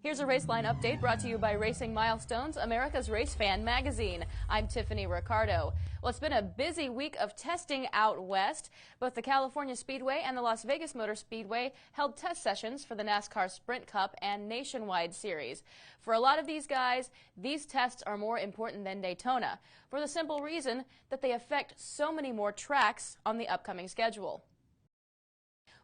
Here's a Raceline update brought to you by Racing Milestones, America's Race Fan magazine. I'm Tiffany Ricardo. Well, it's been a busy week of testing out west. Both the California Speedway and the Las Vegas Motor Speedway held test sessions for the NASCAR Sprint Cup and Nationwide Series. For a lot of these guys, these tests are more important than Daytona, for the simple reason that they affect so many more tracks on the upcoming schedule.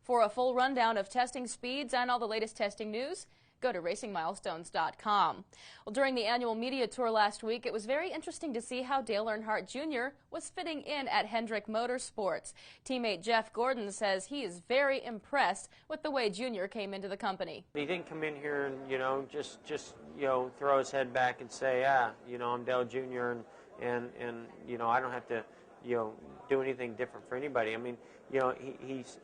For a full rundown of testing speeds and all the latest testing news, go to racingmilestones.com. Well, during the annual media tour last week, it was very interesting to see how Dale Earnhardt Jr. was fitting in at Hendrick Motorsports. Teammate Jeff Gordon says he is very impressed with the way Jr. came into the company. He didn't come in here and, just throw his head back and say, I'm Dale Jr. and I don't have to, do anything different for anybody. I mean, he's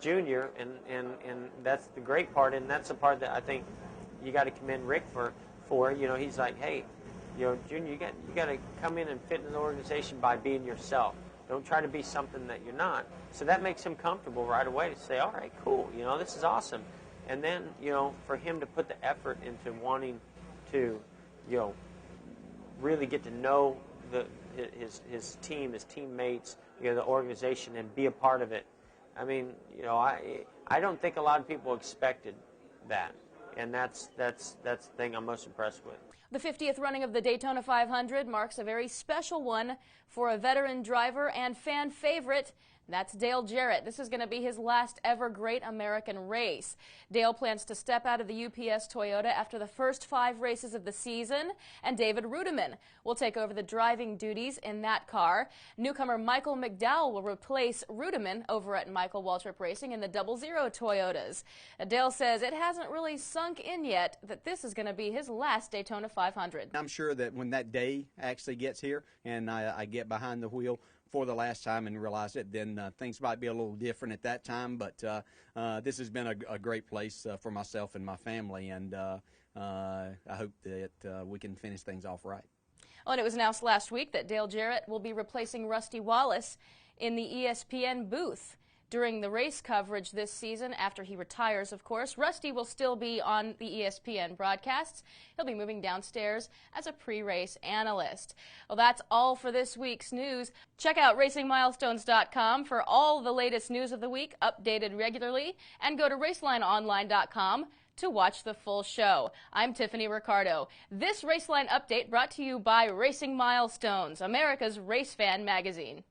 junior, and that's the great part, and that's the part that I think you got to commend Rick for. He's like, hey, Junior, you got to come in and fit in the organization by being yourself. Don't try to be something that you're not. So that makes him comfortable right away to say, all right, cool, this is awesome. And then, for him to put the effort into wanting to, really get to know his team, his teammates, the organization, and be a part of it. I mean, I don't think a lot of people expected that, and that's the thing I'm most impressed with. The 50th running of the Daytona 500 marks a very special one for a veteran driver and fan favorite. That's Dale Jarrett. This is going to be his last ever Great American race. Dale plans to step out of the UPS Toyota after the first 5 races of the season, and David Rudiman will take over the driving duties in that car. Newcomer Michael McDowell will replace Rudiman over at Michael Waltrip Racing in the 00 Toyotas. Dale says it hasn't really sunk in yet that this is going to be his last Daytona 500. I'm sure that when that day actually gets here and I get behind the wheel for the last time and realize it, then things might be a little different at that time. But this has been a great place for myself and my family, and I hope that we can finish things off right. Well, and it was announced last week that Dale Jarrett will be replacing Rusty Wallace in the ESPN booth during the race coverage this season. After he retires, of course, Rusty will still be on the ESPN broadcasts. He'll be moving downstairs as a pre-race analyst. Well, that's all for this week's news. Check out racingmilestones.com for all the latest news of the week, updated regularly, and go to racelineonline.com to watch the full show. I'm Tiffany Ricardo. This Raceline update brought to you by Racing Milestones, America's Race Fan magazine.